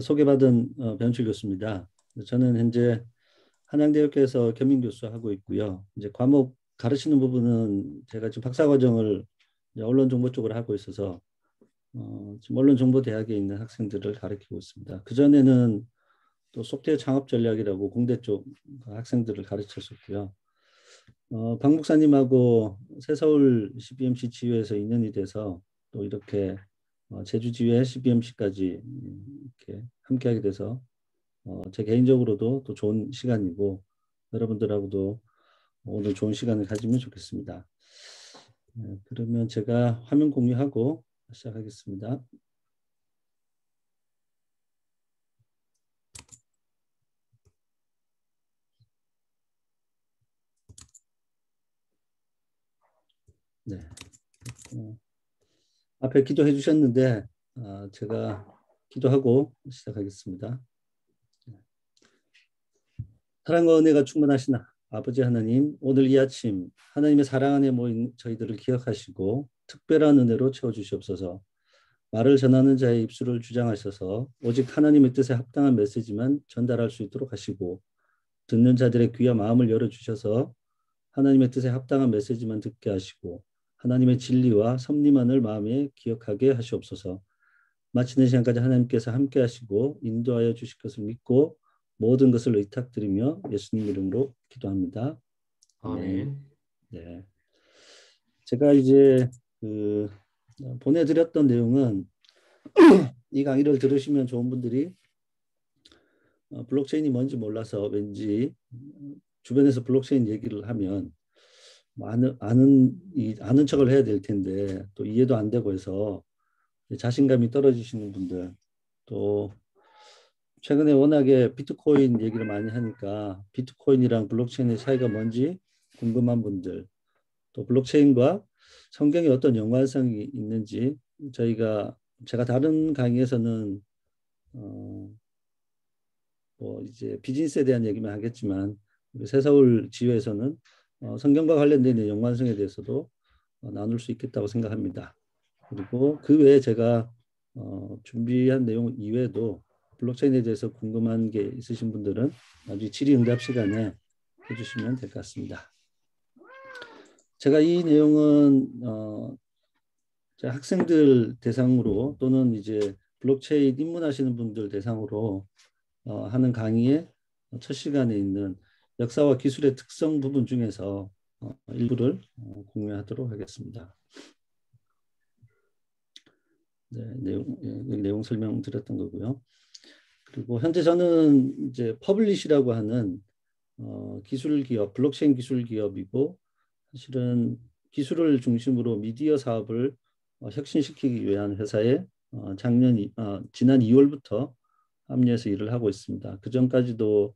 소개받은 변출 교수입니다. 저는 현재 한양대학교에서 겸임 교수하고 있고요. 이제 과목 가르치는 부분은 제가 지금 박사과정을 언론정보 쪽으로 하고 있어서 지금 언론정보대학에 있는 학생들을 가르치고 있습니다. 그전에는 또 소프트웨어 창업 전략이라고 공대 쪽 학생들을 가르쳤었고요. 박 목사님하고 새서울 CBMC 지회에서 인연이 돼서 또 이렇게 제주 지회 CBMC까지 이렇게 함께하게 돼서 제 개인적으로도 또 좋은 시간이고 여러분들하고도 오늘 좋은 시간을 가지면 좋겠습니다. 그러면 제가 화면 공유하고 시작하겠습니다. 네. 앞에 기도해 주셨는데 제가 기도하고 시작하겠습니다. 사랑과 은혜가 충만하신 아버지 하나님, 오늘 이 아침 하나님의 사랑 안에 모인 저희들을 기억하시고 특별한 은혜로 채워주시옵소서. 말을 전하는 자의 입술을 주장하셔서 오직 하나님의 뜻에 합당한 메시지만 전달할 수 있도록 하시고 듣는 자들의 귀와 마음을 열어주셔서 하나님의 뜻에 합당한 메시지만 듣게 하시고 하나님의 진리와 섭리만을 마음에 기억하게 하시옵소서. 마치는 시간까지 하나님께서 함께 하시고 인도하여 주실 것을 믿고 모든 것을 의탁드리며 예수님 이름으로 기도합니다. 아멘. 아멘. 네. 제가 이제 보내드렸던 내용은 이 강의를 들으시면 좋은 분들이 블록체인이 뭔지 몰라서 왠지 주변에서 블록체인 얘기를 하면 아는 척을 해야 될 텐데 또 이해도 안 되고 해서 자신감이 떨어지시는 분들, 또 최근에 워낙에 비트코인 얘기를 많이 하니까 비트코인이랑 블록체인의 차이가 뭔지 궁금한 분들, 또 블록체인과 성경에 어떤 연관성이 있는지 제가 다른 강의에서는 뭐 이제 비즈니스에 대한 얘기만 하겠지만 우리 새서울 지회에서는 성경과 관련된 연관성에 대해서도 나눌 수 있겠다고 생각합니다. 그리고 그 외에 제가 준비한 내용 이외에도 블록체인에 대해서 궁금한 게 있으신 분들은 나중에 질의응답 시간에 해주시면 될 것 같습니다. 제가 이 내용은 학생들 대상으로 또는 이제 블록체인 입문하시는 분들 대상으로 하는 강의의 첫 시간에 있는 역사와 기술의 특성 부분 중에서 일부를 공유하도록 하겠습니다. 네, 내용 설명드렸던 거고요. 그리고 현재 저는 이제 퍼블리시라고 하는 기술 기업, 블록체인 기술 기업이고 사실은 기술을 중심으로 미디어 사업을 혁신시키기 위한 회사에 지난 2월부터 합류해서 일을 하고 있습니다. 그 전까지도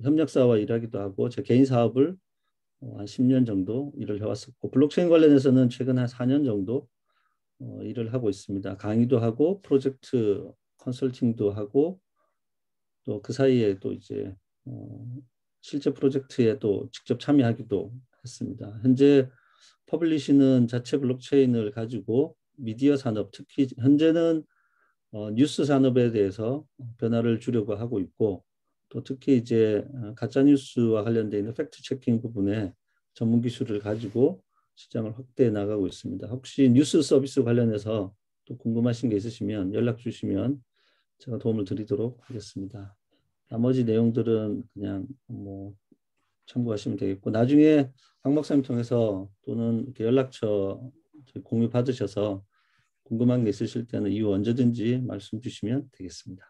협력사와 일하기도 하고 제 개인 사업을 한 10년 정도 일을 해왔었고 블록체인 관련해서는 최근 한 4년 정도 일을 하고 있습니다. 강의도 하고 프로젝트 컨설팅도 하고 또 그 사이에 또 이제 실제 프로젝트에 또 직접 참여하기도 했습니다. 현재 퍼블리시는 자체 블록체인을 가지고 미디어 산업, 특히 현재는 뉴스 산업에 대해서 변화를 주려고 하고 있고 또 특히 이제 가짜 뉴스와 관련되어 있는 팩트 체킹 부분에 전문 기술을 가지고 시장을 확대해 나가고 있습니다. 혹시 뉴스 서비스 관련해서 또 궁금하신 게 있으시면 연락 주시면 제가 도움을 드리도록 하겠습니다. 나머지 내용들은 그냥 뭐 참고하시면 되겠고 나중에 박 목사님 통해서 또는 이렇게 연락처 공유 받으셔서 궁금한 게 있으실 때는 이후 언제든지 말씀 주시면 되겠습니다.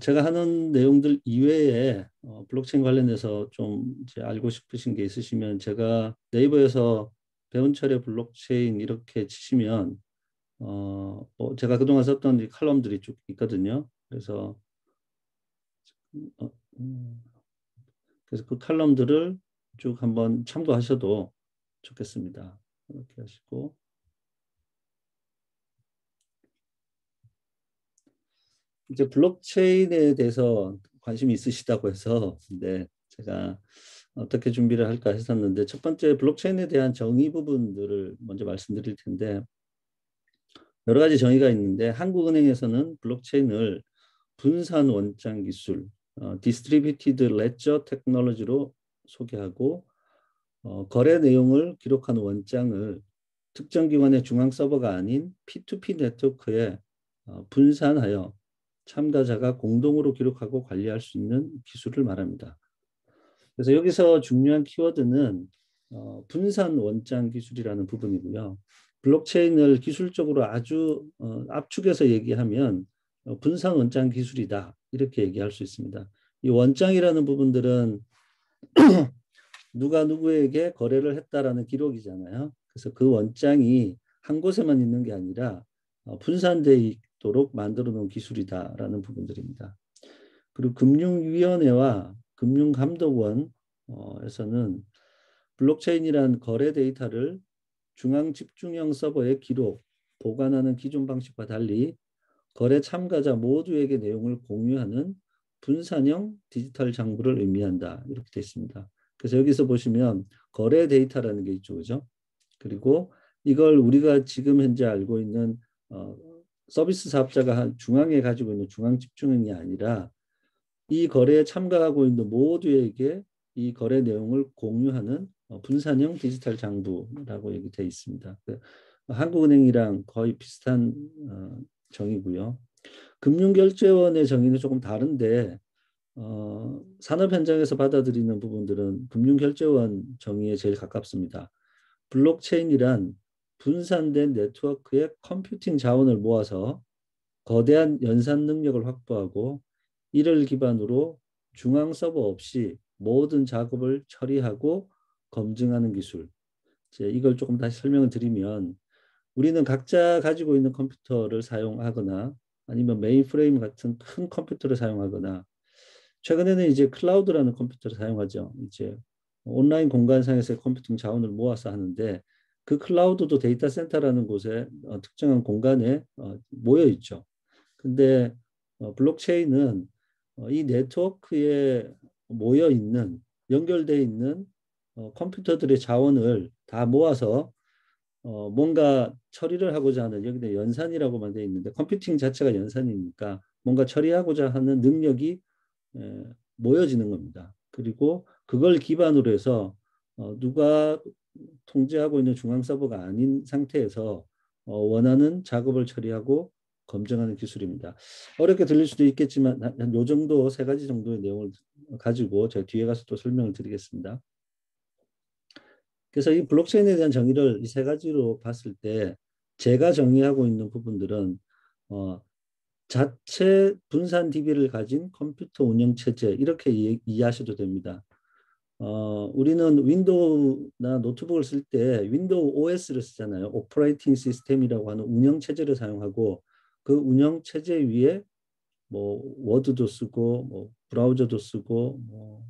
제가 하는 내용들 이외에 블록체인 관련해서 좀 이제 알고 싶으신 게 있으시면 제가 네이버에서 배운철의 블록체인 이렇게 치시면 제가 그동안 썼던 칼럼들이 쭉 있거든요. 그래서 그래서 그 칼럼들을 쭉 한번 참고하셔도 좋겠습니다. 이렇게 하시고 이제 블록체인에 대해서 관심이 있으시다고 해서 네, 제가 어떻게 준비를 할까 했었는데 첫 번째 블록체인에 대한 정의 부분들을 먼저 말씀드릴 텐데 여러 가지 정의가 있는데 한국은행에서는 블록체인을 분산 원장 기술, 디스트리뷰티드 레저 테크놀로지로 소개하고 거래 내용을 기록하는 원장을 특정 기관의 중앙 서버가 아닌 P2P 네트워크에 분산하여 참가자가 공동으로 기록하고 관리할 수 있는 기술을 말합니다. 그래서 여기서 중요한 키워드는 분산 원장 기술이라는 부분이고요. 블록체인을 기술적으로 아주 압축해서 얘기하면 분산 원장 기술이다 이렇게 얘기할 수 있습니다. 이 원장이라는 부분들은 누가 누구에게 거래를 했다라는 기록이잖아요. 그래서 그 원장이 한 곳에만 있는 게 아니라 분산되어 있도록 만들어 놓은 기술이다라는 부분들입니다. 그리고 금융위원회와 금융감독원에서는 블록체인이란 거래 데이터를 중앙 집중형 서버에 기록, 보관하는 기존 방식과 달리 거래 참가자 모두에게 내용을 공유하는 분산형 디지털 장부를 의미한다. 이렇게 되어 있습니다. 그래서 여기서 보시면 거래 데이터라는 게 있죠. 그죠? 그리고 이걸 우리가 지금 현재 알고 있는 서비스 사업자가 중앙에 가지고 있는 중앙 집중형이 아니라 이 거래에 참가하고 있는 모두에게 이 거래 내용을 공유하는 분산형 디지털 장부라고 얘기되어 있습니다. 한국은행이랑 거의 비슷한 정의고요. 금융결제원의 정의는 조금 다른데 산업 현장에서 받아들이는 부분들은 금융결제원 정의에 제일 가깝습니다. 블록체인이란 분산된 네트워크의 컴퓨팅 자원을 모아서 거대한 연산 능력을 확보하고 이를 기반으로 중앙 서버 없이 모든 작업을 처리하고 검증하는 기술. 이걸 조금 다시 설명을 드리면 우리는 각자 가지고 있는 컴퓨터를 사용하거나 아니면 메인프레임 같은 큰 컴퓨터를 사용하거나 최근에는 이제 클라우드라는 컴퓨터를 사용하죠. 이제 온라인 공간상에서의 컴퓨팅 자원을 모아서 하는데 그 클라우드도 데이터 센터라는 곳에 특정한 공간에 모여 있죠. 근데 블록체인은 이 네트워크에 모여 있는 연결돼 있는 컴퓨터들의 자원을 다 모아서 뭔가 처리를 하고자 하는 여기는 연산이라고만 되어 있는데 컴퓨팅 자체가 연산이니까 뭔가 처리하고자 하는 능력이 모여지는 겁니다. 그리고 그걸 기반으로 해서 누가 통제하고 있는 중앙 서버가 아닌 상태에서 원하는 작업을 처리하고 검증하는 기술입니다. 어렵게 들릴 수도 있겠지만 한 요 정도 세 가지 정도의 내용을 가지고 제가 뒤에 가서 또 설명을 드리겠습니다. 그래서 이 블록체인에 대한 정의를 이 세 가지로 봤을 때 제가 정의하고 있는 부분들은 자체 분산 DB를 가진 컴퓨터 운영 체제 이렇게 이해하셔도 됩니다. 우리는 윈도우나 노트북을 쓸 때 윈도우 OS를 쓰잖아요. 오퍼레이팅 시스템이라고 하는 운영 체제를 사용하고 그 운영 체제 위에 뭐 워드도 쓰고 뭐 브라우저도 쓰고 뭐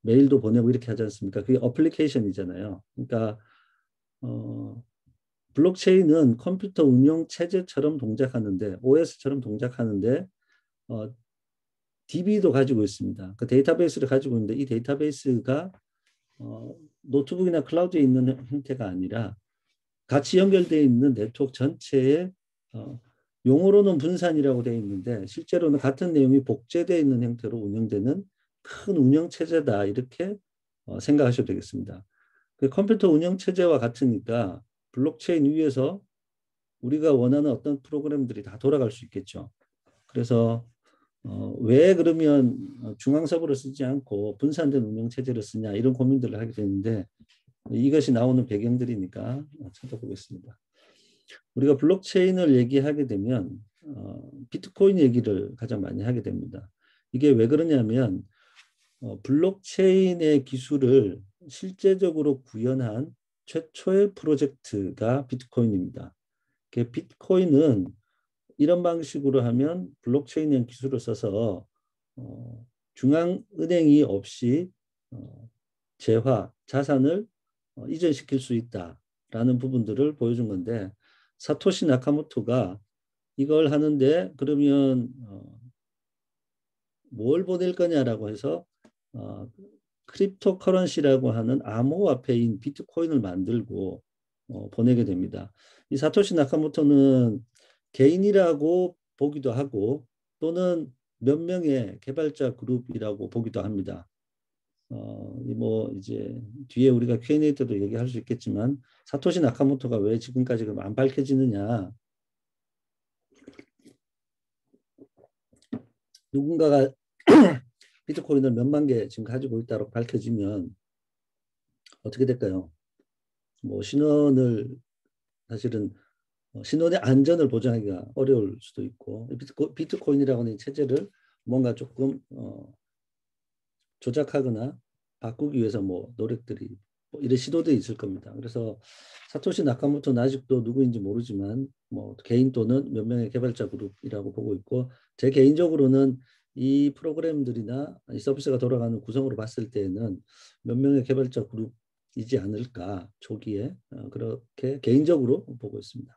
메일도 보내고 이렇게 하지 않습니까? 그게 어플리케이션이잖아요. 그러니까 블록체인은 컴퓨터 운영 체제처럼 동작하는데 OS처럼 동작하는데 DB도 가지고 있습니다. 그 데이터베이스를 가지고 있는데 이 데이터베이스가 노트북이나 클라우드에 있는 형태가 아니라 같이 연결되어 있는 네트워크 전체에 용어로는 분산이라고 되어 있는데 실제로는 같은 내용이 복제되어 있는 형태로 운영되는 큰 운영 체제다 이렇게 생각하셔도 되겠습니다. 그 컴퓨터 운영 체제와 같으니까 블록체인 위에서 우리가 원하는 어떤 프로그램들이 다 돌아갈 수 있겠죠. 그래서 왜 그러면 중앙 서버를 쓰지 않고 분산된 운영 체제를 쓰냐 이런 고민들을 하게 되는데 이것이 나오는 배경들이니까 찾아보겠습니다. 우리가 블록체인을 얘기하게 되면 비트코인 얘기를 가장 많이 하게 됩니다. 이게 왜 그러냐면 블록체인의 기술을 실제적으로 구현한 최초의 프로젝트가 비트코인입니다. 비트코인은 이런 방식으로 하면 블록체인의 기술을 써서 중앙은행이 없이 재화, 자산을 이전시킬 수 있다라는 부분들을 보여준 건데 사토시 나카모토가 이걸 하는데 그러면 뭘 보낼 거냐라고 해서 크립토 커런시라고 하는 암호화폐인 비트코인을 만들고 보내게 됩니다. 이 사토시 나카모토는 개인이라고 보기도 하고 또는 몇 명의 개발자 그룹이라고 보기도 합니다. 뭐 이제 뒤에 우리가 Q&A 때도 얘기할 수 있겠지만 사토시 나카모토가 왜 지금까지 안 밝혀지느냐, 누군가가 비트코인을 몇만 개 지금 가지고 있다고 밝혀지면 어떻게 될까요? 뭐 신원을 사실은 신원의 안전을 보장하기가 어려울 수도 있고, 비트코인이라고 하는 체제를 뭔가 조금 조작하거나 바꾸기 위해서 뭐 노력들이 뭐 이런 시도들이 있을 겁니다. 그래서 사토시 나카모토는 아직도 누구인지 모르지만 뭐 개인 또는 몇 명의 개발자 그룹이라고 보고 있고, 제 개인적으로는 이 프로그램들이나 이 서비스가 돌아가는 구성으로 봤을 때에는 몇 명의 개발자 그룹이지 않을까 초기에 그렇게 개인적으로 보고 있습니다.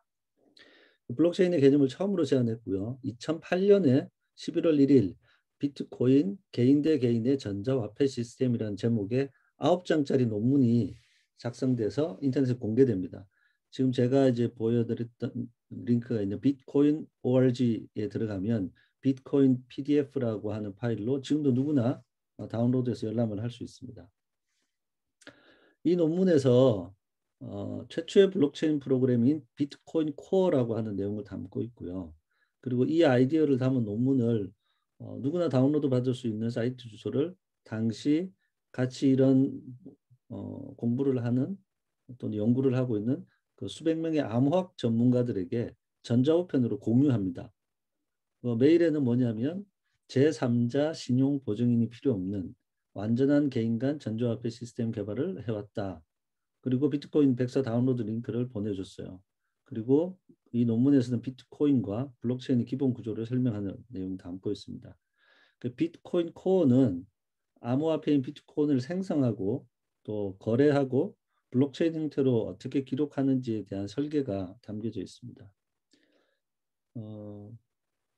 블록체인의 개념을 처음으로 제안했고요. 2008년에 11월 1일 비트코인 개인 대 개인의 전자화폐 시스템이라는 제목의 9장짜리 논문이 작성돼서 인터넷에 공개됩니다. 지금 제가 이제 보여드렸던 링크가 있는 비트코인 org에 들어가면 비트코인 PDF라고 하는 파일로 지금도 누구나 다운로드해서 열람을 할 수 있습니다. 이 논문에서 최초의 블록체인 프로그램인 비트코인 코어라고 하는 내용을 담고 있고요. 그리고 이 아이디어를 담은 논문을 누구나 다운로드 받을 수 있는 사이트 주소를 당시 같이 이런 공부를 하는 또는 연구를 하고 있는 그 수백 명의 암호학 전문가들에게 전자우편으로 공유합니다. 메일에는 뭐냐면 제3자 신용 보증인이 필요 없는 완전한 개인 간 전자화폐 시스템 개발을 해왔다. 그리고 비트코인 백서 다운로드 링크를 보내줬어요. 그리고 이 논문에서는 비트코인과 블록체인의 기본 구조를 설명하는 내용이 담고 있습니다. 그 비트코인 코어는 암호화폐인 비트코인을 생성하고 또 거래하고 블록체인 형태로 어떻게 기록하는지에 대한 설계가 담겨져 있습니다.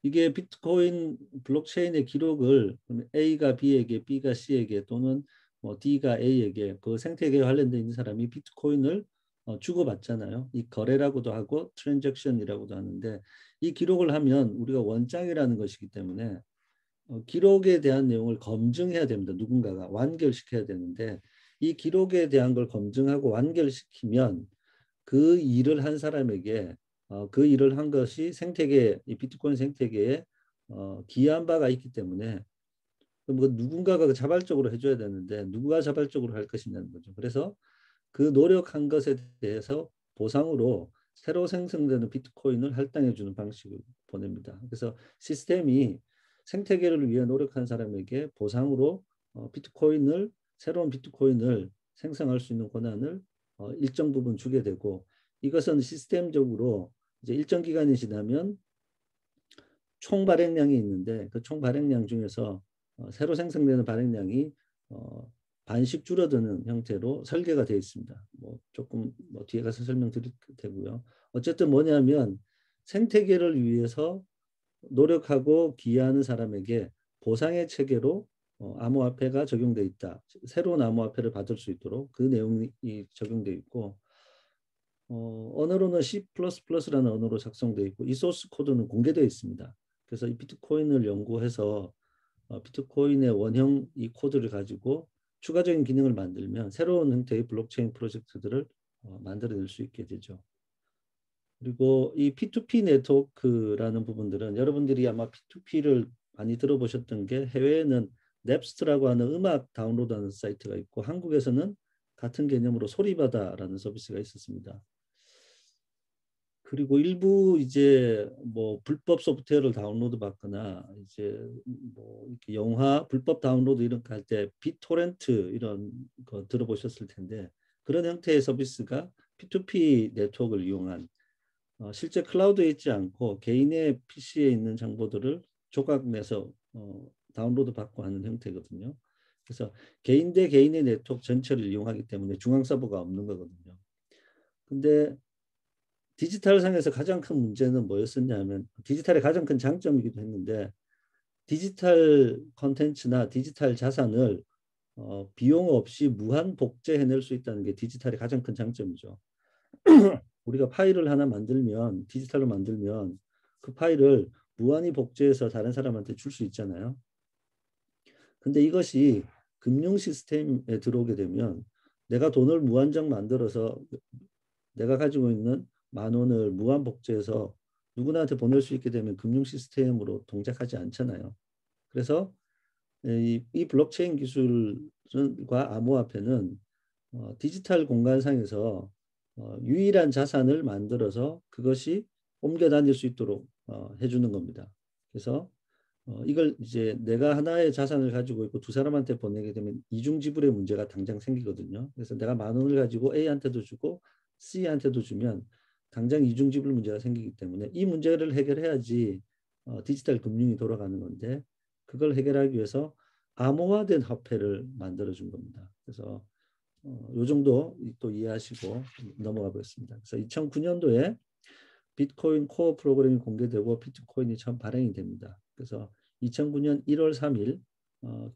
이게 비트코인 블록체인의 기록을 A가 B에게, B가 C에게 또는 뭐 D가 A에게 그 생태계에 관련된 있는 사람이 비트코인을 주고받잖아요. 이 거래라고도 하고 트랜잭션이라고도 하는데, 이 기록을 하면 우리가 원장이라는 것이기 때문에 기록에 대한 내용을 검증해야 됩니다. 누군가가 완결시켜야 되는데, 이 기록에 대한 걸 검증하고 완결시키면 그 일을 한 사람에게 그 일을 한 것이 생태계, 이 비트코인 생태계에 기여한 바가 있기 때문에 뭐 누군가가 자발적으로 해줘야 되는데 누가 자발적으로 할 것이냐는 거죠. 그래서 그 노력한 것에 대해서 보상으로 새로 생성되는 비트코인을 할당해 주는 방식을 보냅니다. 그래서 시스템이 생태계를 위해 노력한 사람에게 보상으로 비트코인을, 새로운 비트코인을 생성할 수 있는 권한을 일정 부분 주게 되고, 이것은 시스템적으로 이제 일정 기간이 지나면 총 발행량이 있는데 그 총 발행량 중에서 새로 생성되는 발행량이 반씩 줄어드는 형태로 설계가 되어 있습니다. 뭐 조금 뭐 뒤에 가서 설명드릴 테고요. 어쨌든 뭐냐면 생태계를 위해서 노력하고 기여하는 사람에게 보상의 체계로 암호화폐가 적용돼 있다. 새로운 암호화폐를 받을 수 있도록 그 내용이 적용돼 있고, 언어로는 C++라는 언어로 작성되어 있고 이 소스 코드는 공개되어 있습니다. 그래서 이 비트코인을 연구해서 비트코인의 원형 이 코드를 가지고 추가적인 기능을 만들면 새로운 형태의 블록체인 프로젝트들을 만들어낼 수 있게 되죠. 그리고 이 P2P 네트워크라는 부분들은 여러분들이 아마 P2P를 많이 들어보셨던 게, 해외에는 넵스트라고 하는 음악 다운로드하는 사이트가 있고 한국에서는 같은 개념으로 소리바다라는 서비스가 있었습니다. 그리고 일부 이제 뭐 불법 소프트웨어를 다운로드 받거나 이제 뭐 이렇게 영화 불법 다운로드 이런 거 할 때 비토렌트 이런 거 들어보셨을 텐데, 그런 형태의 서비스가 P2P 네트워크를 이용한 실제 클라우드에 있지 않고 개인의 PC에 있는 정보들을 조각내서 다운로드 받고 하는 형태거든요. 그래서 개인 대 개인의 네트워크 전체를 이용하기 때문에 중앙 서버가 없는 거거든요. 근데 디지털 상에서 가장 큰 문제는 뭐였었냐면, 디지털의 가장 큰 장점이기도 했는데, 디지털 컨텐츠나 디지털 자산을 비용 없이 무한 복제해낼 수 있다는 게 디지털의 가장 큰 장점이죠. 우리가 파일을 하나 만들면 디지털로 만들면 그 파일을 무한히 복제해서 다른 사람한테 줄 수 있잖아요. 근데 이것이 금융 시스템에 들어오게 되면 내가 돈을 무한정 만들어서 내가 가지고 있는 10,000원을 무한 복제해서 누구나한테 보낼 수 있게 되면 금융 시스템으로 동작하지 않잖아요. 그래서 이 블록체인 기술과 암호화폐는 디지털 공간상에서 유일한 자산을 만들어서 그것이 옮겨 다닐 수 있도록 해주는 겁니다. 그래서 이걸 이제 내가 하나의 자산을 가지고 있고 두 사람한테 보내게 되면 이중 지불의 문제가 당장 생기거든요. 그래서 내가 10,000원을 가지고 A한테도 주고 C한테도 주면 당장 이중 지불 문제가 생기기 때문에 이 문제를 해결해야지 디지털 금융이 돌아가는 건데 그걸 해결하기 위해서 암호화된 화폐를 만들어 준 겁니다. 그래서 요 정도 또 이해하시고 넘어가 보겠습니다. 그래서 2009년도에 비트코인 코어 프로그램이 공개되고 비트코인이 처음 발행이 됩니다. 그래서 2009년 1월 3일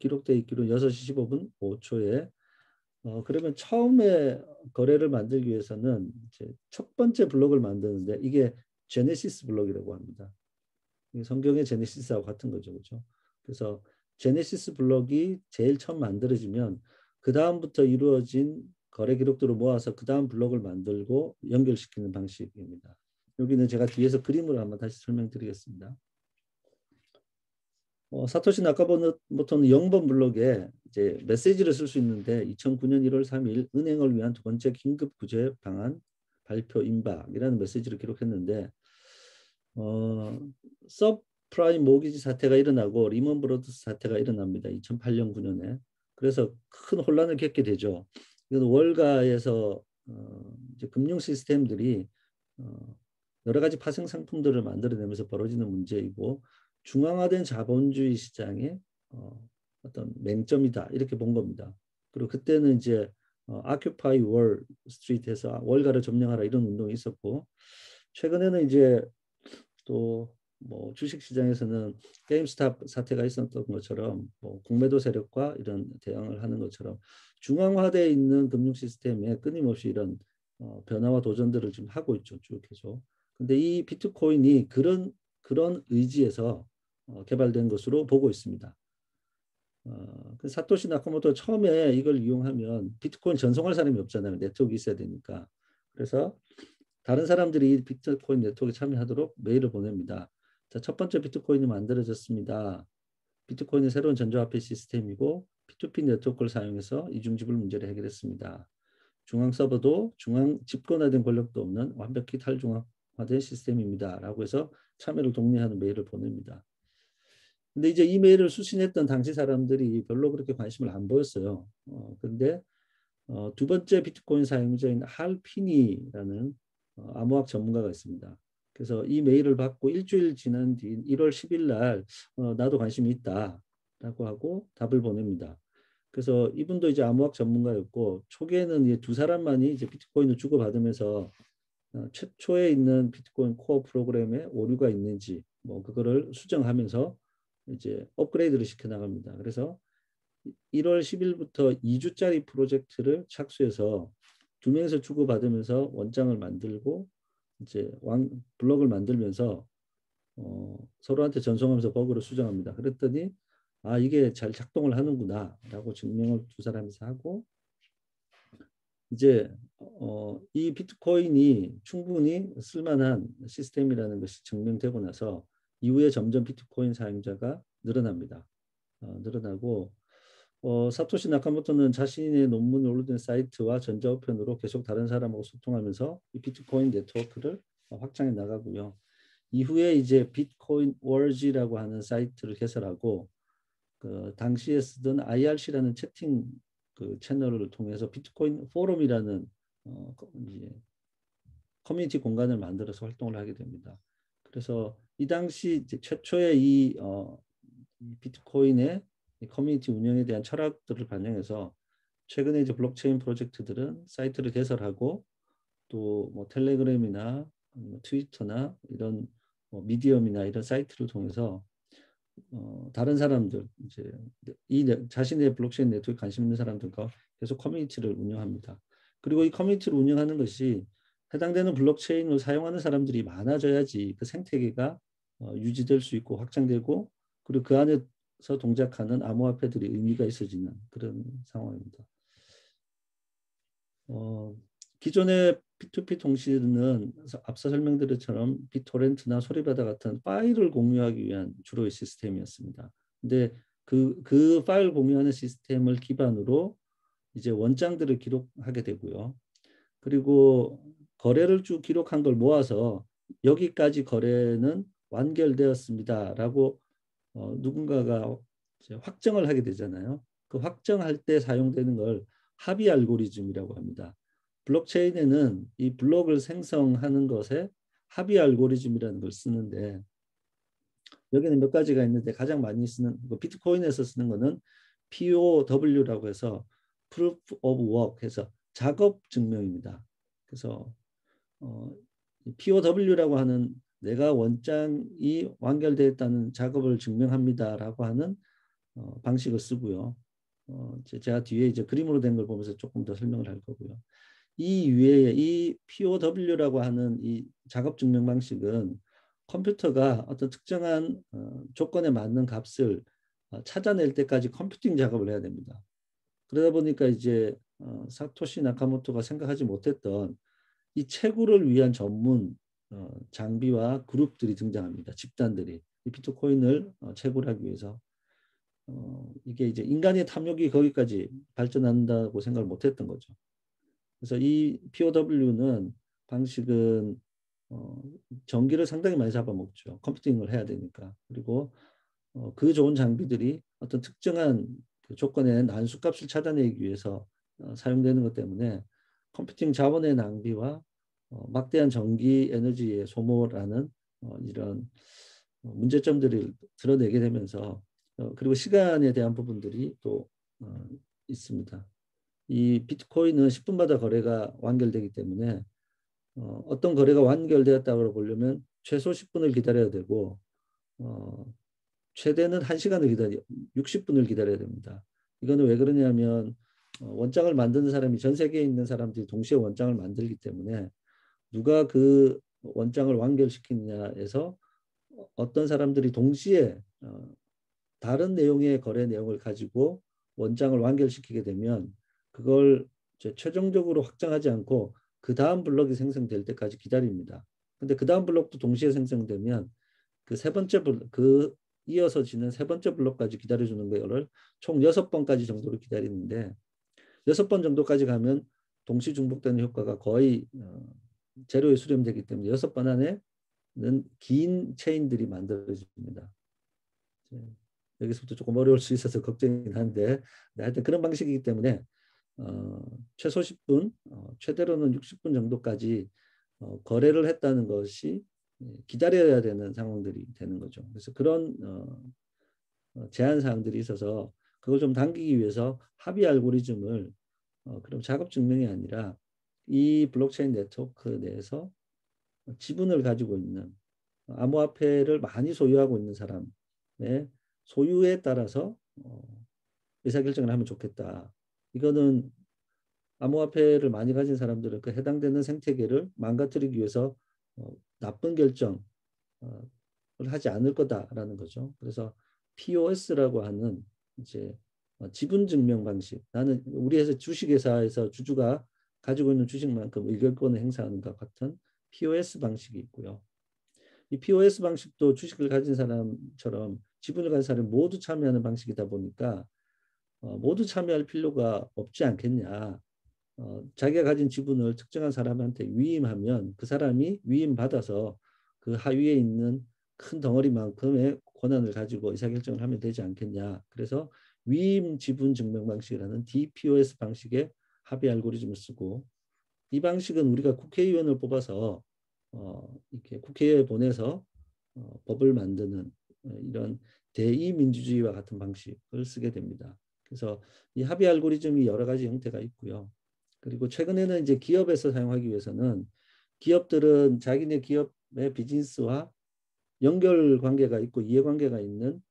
기록되어 있기로 6시 15분 5초에 그러면 처음에 거래를 만들기 위해서는 이제 첫 번째 블록을 만드는데 이게 제네시스 블록이라고 합니다. 성경의 제네시스하고 같은 거죠. 그렇죠? 그래서 제네시스 블록이 제일 처음 만들어지면 그 다음부터 이루어진 거래 기록들을 모아서 그 다음 블록을 만들고 연결시키는 방식입니다. 여기는 제가 뒤에서 그림으로 한번 다시 설명드리겠습니다. 사토시 나카모토는 0번 블록에 이제 메시지를 쓸 수 있는데 2009년 1월 3일 은행을 위한 두 번째 긴급 구제 방안 발표 임박이라는 메시지를 기록했는데 서프라임 모기지 사태가 일어나고 리먼 브러더스 사태가 일어납니다. 2008년 9년에. 그래서 큰 혼란을 겪게 되죠. 이건 월가에서 이제 금융 시스템들이 여러 가지 파생 상품들을 만들어내면서 벌어지는 문제이고 중앙화된 자본주의 시장의 어떤 맹점이다 이렇게 본 겁니다. 그리고 그때는 이제 아큐파이 월 스트리트에서 월가를 점령하라 이런 운동이 있었고 최근에는 이제 또 뭐 주식 시장에서는 게임스탑 사태가 있었던 것처럼 뭐 공매도 세력과 이런 대응을 하는 것처럼 중앙화되어 있는 금융 시스템에 끊임없이 이런 변화와 도전들을 지금 하고 있죠. 쭉 계속. 근데 이 비트코인이 그런 의지에서 개발된 것으로 보고 있습니다. 그 사토시 나카모토 처음에 이걸 이용하면 비트코인 전송할 사람이 없잖아요. 네트워크 있어야 되니까. 그래서 다른 사람들이 비트코인 네트워크에 참여하도록 메일을 보냅니다. 자, 첫 번째 비트코인이 만들어졌습니다. 비트코인은 새로운 전자화폐 시스템이고 P2P 네트워크를 사용해서 이중지불 문제를 해결했습니다. 중앙 서버도 중앙 집권화된 권력도 없는 완벽히 탈중앙화된 시스템입니다. 라고 해서 참여를 독려하는 메일을 보냅니다. 근데 이제 이 메일을 수신했던 당시 사람들이 별로 그렇게 관심을 안 보였어요. 근데 두 번째 비트코인 사용자인 할 피니라는 암호학 전문가가 있습니다. 그래서 이 메일을 받고 일주일 지난 뒤 1월 10일 날 나도 관심이 있다라고 하고 답을 보냅니다. 그래서 이분도 이제 암호학 전문가였고 초기에는 이제 두 사람만이 이제 비트코인을 주고받으면서 최초에 있는 비트코인 코어 프로그램에 오류가 있는지 뭐 그거를 수정하면서 이제 업그레이드를 시켜 나갑니다. 그래서 1월 10일부터 2주짜리 프로젝트를 착수해서 두 명에서 주고받으면서 원장을 만들고 이제 블록을 만들면서 서로한테 전송하면서 버그를 수정합니다. 그랬더니 아 이게 잘 작동을 하는구나라고 증명을 두 사람이서 하고 이제 이 비트코인이 충분히 쓸만한 시스템이라는 것이 증명되고 나서 이후에 점점 비트코인 사용자가 늘어납니다. 늘어나고 사토시 나카모토는 자신의 논문을 올린 사이트와 전자우편으로 계속 다른 사람하고 소통하면서 이 비트코인 네트워크를 확장해 나가고요. 이후에 이제 비트코인 월지라고 하는 사이트를 개설하고 그 당시에 쓰던 IRC라는 채팅 그 채널을 통해서 비트코인 포럼이라는 이제 커뮤니티 공간을 만들어서 활동을 하게 됩니다. 그래서 이 당시 최초의 이 비트코인의 커뮤니티 운영에 대한 철학들을 반영해서 최근에 이제 블록체인 프로젝트들은 사이트를 개설하고 또 뭐 텔레그램이나 트위터나 이런 미디엄이나 이런 사이트를 통해서 다른 사람들 이제 자신의 블록체인 네트워크에 관심 있는 사람들과 계속 커뮤니티를 운영합니다. 그리고 이 커뮤니티를 운영하는 것이 해당되는 블록체인을 사용하는 사람들이 많아져야지 그 생태계가 유지될 수 있고 확장되고 그리고 그 안에서 동작하는 암호화폐들이 의미가 있어지는 그런 상황입니다. 기존의 P2P 통신은 앞서 설명드린 것처럼 비토렌트나 소리바다 같은 파일을 공유하기 위한 주로의 시스템이었습니다. 근데 그 파일 공유하는 시스템을 기반으로 이제 원장들을 기록하게 되고요. 그리고 거래를 쭉 기록한 걸 모아서 여기까지 거래는 완결되었습니다라고 누군가가 이제 확정을 하게 되잖아요. 그 확정할 때 사용되는 걸 합의 알고리즘이라고 합니다. 블록체인에는 이 블록을 생성하는 것에 합의 알고리즘이라는 걸 쓰는데 여기는 몇 가지가 있는데 가장 많이 쓰는 비트코인에서 쓰는 거는 POW라고 해서 Proof of Work 해서 작업 증명입니다. 그래서 POW라고 하는 내가 원장이 완결되었다는 작업을 증명합니다라고 하는 방식을 쓰고요. 제가 뒤에 이제 그림으로 된 걸 보면서 조금 더 설명을 할 거고요. 이 위에 이 POW라고 하는 이 작업 증명 방식은 컴퓨터가 어떤 특정한 조건에 맞는 값을 찾아낼 때까지 컴퓨팅 작업을 해야 됩니다. 그러다 보니까 이제 사토시 나카모토가 생각하지 못했던 이 채굴을 위한 전문 장비와 그룹들이 등장합니다. 집단들이 이 비트코인을 채굴하기 위해서 이게 이제 인간의 탐욕이 거기까지 발전한다고 생각을 못했던 거죠. 그래서 이 POW는 방식은 전기를 상당히 많이 잡아먹죠. 컴퓨팅을 해야 되니까. 그리고 그 좋은 장비들이 어떤 특정한 그 조건의 난수값을 찾아내기 위해서 사용되는 것 때문에 컴퓨팅 자원의 낭비와 막대한 전기 에너지의 소모라는 이런 문제점들을 드러내게 되면서 그리고 시간에 대한 부분들이 또 있습니다. 이 비트코인은 10분마다 거래가 완결되기 때문에 어떤 거래가 완결되었다고 보려면 최소 10분을 기다려야 되고 최대는 1시간을 기다려 60분을 기다려야 됩니다. 이거는 왜 그러냐면 원장을 만드는 사람이 전 세계에 있는 사람들이 동시에 원장을 만들기 때문에 누가 그 원장을 완결시키느냐에서 어떤 사람들이 동시에 다른 내용의 거래 내용을 가지고 원장을 완결시키게 되면 그걸 최종적으로 확정하지 않고 그 다음 블록이 생성될 때까지 기다립니다. 근데 그 다음 블록도 동시에 생성되면 그 세 번째 블록, 그 이어서 지는 세 번째 블록까지 기다려주는 거를 총 6번까지 정도로 기다리는데 6번 정도까지 가면 동시 중복되는 효과가 거의 제로에 수렴되기 때문에 6번 안에는 긴 체인들이 만들어집니다. 여기서부터 조금 어려울 수 있어서 걱정이긴 한데 하여튼 그런 방식이기 때문에 최소 10분, 최대로는 60분 정도까지 거래를 했다는 것이 기다려야 되는 상황들이 되는 거죠. 그래서 그런 제한 사항들이 있어서 그걸 좀 당기기 위해서 합의 알고리즘을 그럼 작업 증명이 아니라 이 블록체인 네트워크 내에서 지분을 가지고 있는 암호화폐를 많이 소유하고 있는 사람의 소유에 따라서 의사결정을 하면 좋겠다. 이거는 암호화폐를 많이 가진 사람들은 그 해당되는 생태계를 망가뜨리기 위해서 나쁜 결정을 하지 않을 거다라는 거죠. 그래서 POS라고 하는 이제 지분 증명 방식. 나는 우리 회사 주식회사에서 주주가 가지고 있는 주식만큼 의결권을 행사하는 것 같은 POS 방식이 있고요. 이 POS 방식도 주식을 가진 사람처럼 지분을 가진 사람이 모두 참여하는 방식이다 보니까 모두 참여할 필요가 없지 않겠냐. 자기가 가진 지분을 특정한 사람한테 위임하면 그 사람이 위임받아서 그 하위에 있는 큰 덩어리만큼의 권한을 가지고 의사결정을 하면 되지 않겠냐. 그래서 위임 지분 증명 방식이라는 DPoS 방식의 합의 알고리즘을 쓰고 이 방식은 우리가 국회의원을 뽑아서 이렇게 국회에 보내서 법을 만드는 이런 대의민주주의와 같은 방식을 쓰게 됩니다. 그래서 이 합의 알고리즘이 여러 가지 형태가 있고요. 그리고 최근에는 이제 기업에서 사용하기 위해서는 기업들은 자기네 기업의 비즈니스와 연결 관계가 있고 이해관계가 있는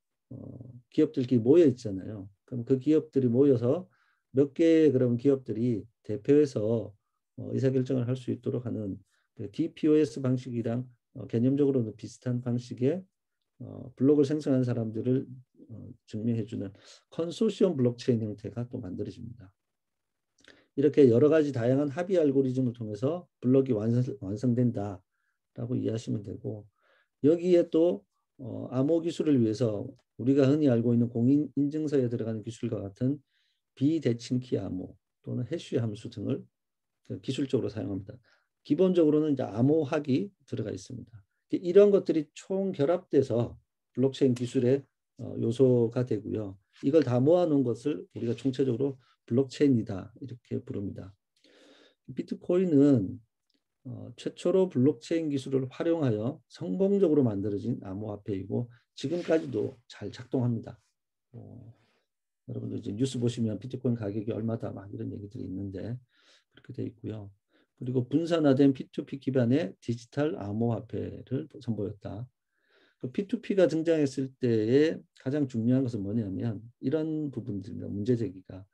기업들끼리 모여 있잖아요. 그럼 그 기업들이 모여서 몇 개의 그런 기업들이 대표해서 의사결정을 할 수 있도록 하는 그 DPoS 방식이랑 개념적으로는 비슷한 방식의 블록을 생성하는 사람들을 증명해주는 컨소시엄 블록체인 형태가 또 만들어집니다. 이렇게 여러 가지 다양한 합의 알고리즘을 통해서 블록이 완성된다라고 이해하시면 되고, 여기에 또 암호 기술을 위해서 우리가 흔히 알고 있는 공인 인증서에 들어가는 기술과 같은 비대칭키 암호 또는 해쉬 함수 등을 기술적으로 사용합니다. 기본적으로는 이제 암호학이 들어가 있습니다. 이런 것들이 총 결합돼서 블록체인 기술의 요소가 되고요. 이걸 다 모아놓은 것을 우리가 총체적으로 블록체인이다 이렇게 부릅니다. 비트코인은 최초로 블록체인 기술을 활용하여 성공적으로 만들어진 암호화폐이고 지금까지도 잘 작동합니다. 여러분들 이제 뉴스 보시면 비트코인 가격이 얼마다 막 이런 얘기들이 있는데 그렇게 돼 있고요. 그리고 분산화된 P2P 기반의 디지털 암호화폐를 선보였다. 그 P2P가 등장했을 때의 가장 중요한 것은 뭐냐면 이런 부분들입니다. 문제제기가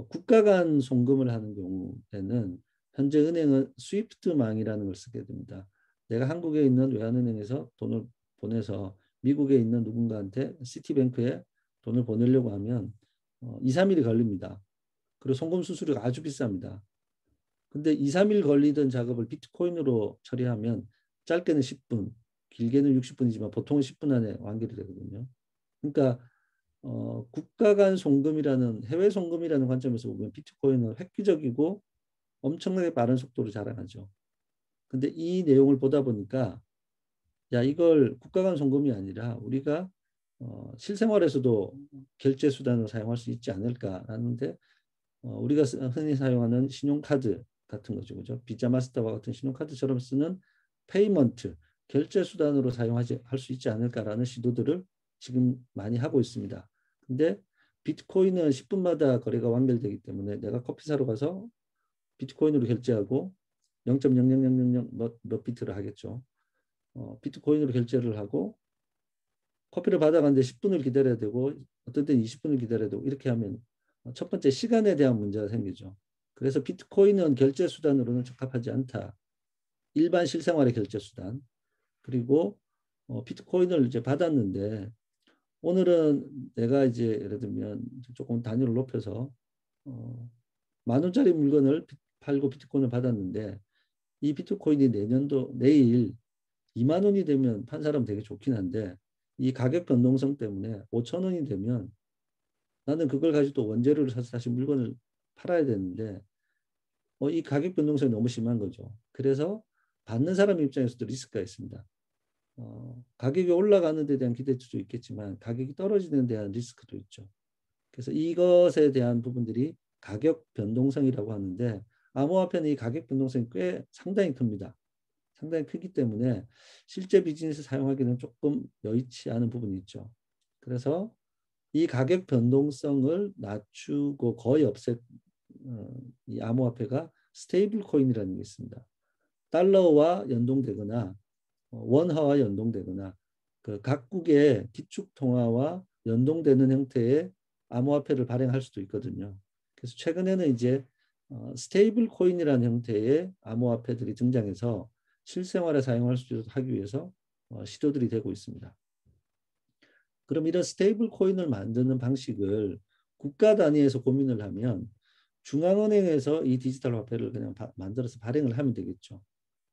국가 간 송금을 하는 경우에는 현재 은행은 스위프트망이라는 걸 쓰게 됩니다. 내가 한국에 있는 외환은행에서 돈을 보내서 미국에 있는 누군가한테 시티뱅크에 돈을 보내려고 하면 2, 3일이 걸립니다. 그리고 송금 수수료가 아주 비쌉니다. 근데 2, 3일 걸리던 작업을 비트코인으로 처리하면 짧게는 10분, 길게는 60분이지만 보통은 10분 안에 완결이 되거든요. 그러니까 국가 간 송금이라는 해외 송금이라는 관점에서 보면 비트코인은 획기적이고 엄청나게 빠른 속도로 자라나죠. 근데 이 내용을 보다 보니까 야 이걸 국가 간 송금이 아니라 우리가 실생활에서도 결제 수단으로 사용할 수 있지 않을까라는데 우리가 흔히 사용하는 신용카드 같은 거죠. 그죠? 비자 마스터와 같은 신용카드처럼 쓰는 페이먼트, 결제 수단으로 사용하지 할 수 있지 않을까라는 시도들을 지금 많이 하고 있습니다. 근데 비트코인은 10분마다 거래가 완결되기 때문에 내가 커피 사러 가서 비트코인으로 결제하고 0.00000 몇 비트를 하겠죠. 비트코인으로 결제를 하고 커피를 받아가는데 10분을 기다려야 되고 어떤 때는 20분을 기다려야 되고 이렇게 하면 첫 번째 시간에 대한 문제가 생기죠. 그래서 비트코인은 결제 수단으로는 적합하지 않다. 일반 실생활의 결제 수단. 그리고 비트코인을 이제 받았는데 오늘은 내가 이제 예를 들면 조금 단위를 높여서 10,000원짜리 물건을 팔고 비트코인을 받았는데 이 비트코인이 내일 2만 원이 되면 판 사람 되게 좋긴 한데 이 가격 변동성 때문에 5,000원이 되면 나는 그걸 가지고 또 원재료를 사서 다시 물건을 팔아야 되는데 이 가격 변동성이 너무 심한 거죠. 그래서 받는 사람 입장에서도 리스크가 있습니다. 가격이 올라가는 데 대한 기대치도 있겠지만 가격이 떨어지는 데 대한 리스크도 있죠. 그래서 이것에 대한 부분들이 가격 변동성이라고 하는데 암호화폐는 이 가격 변동성이 꽤 상당히 큽니다. 상당히 크기 때문에 실제 비즈니스 사용하기는 조금 여의치 않은 부분이 있죠. 그래서 이 가격 변동성을 낮추고 거의 이 암호화폐가 스테이블 코인이라는 게 있습니다. 달러와 연동되거나 원화와 연동되거나 그 각국의 기축 통화와 연동되는 형태의 암호화폐를 발행할 수도 있거든요. 그래서 최근에는 이제 스테이블 코인이라는 형태의 암호화폐들이 등장해서 실생활에 사용할 수 있도록 하기 위해서 시도들이 되고 있습니다. 그럼 이런 스테이블 코인을 만드는 방식을 국가 단위에서 고민을 하면 중앙은행에서 이 디지털 화폐를 그냥 만들어서 발행을 하면 되겠죠.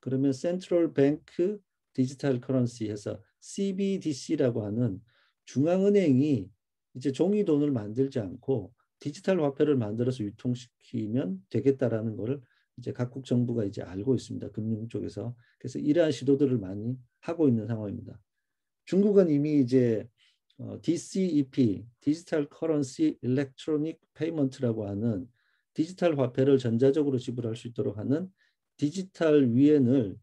그러면 센트럴 뱅크 디지털 커런시 해서 CBDC라고 하는 중앙은행이 이제 종이 돈을 만들지 않고 디지털 화폐를 만들어서 유통시키면 되겠다라는 것을 이제 각국 정부가 이제 알고 있습니다. 금융 쪽에서. 그래서 이러한 시도들을 많이 하고 있는 상황입니다. 중국은 이미 이제 DCEP, 디지털 커런시 일렉트로닉 페이먼트라고 하는 디지털 화폐를 전자적으로 지불할 수 있도록 하는 디지털 위엔을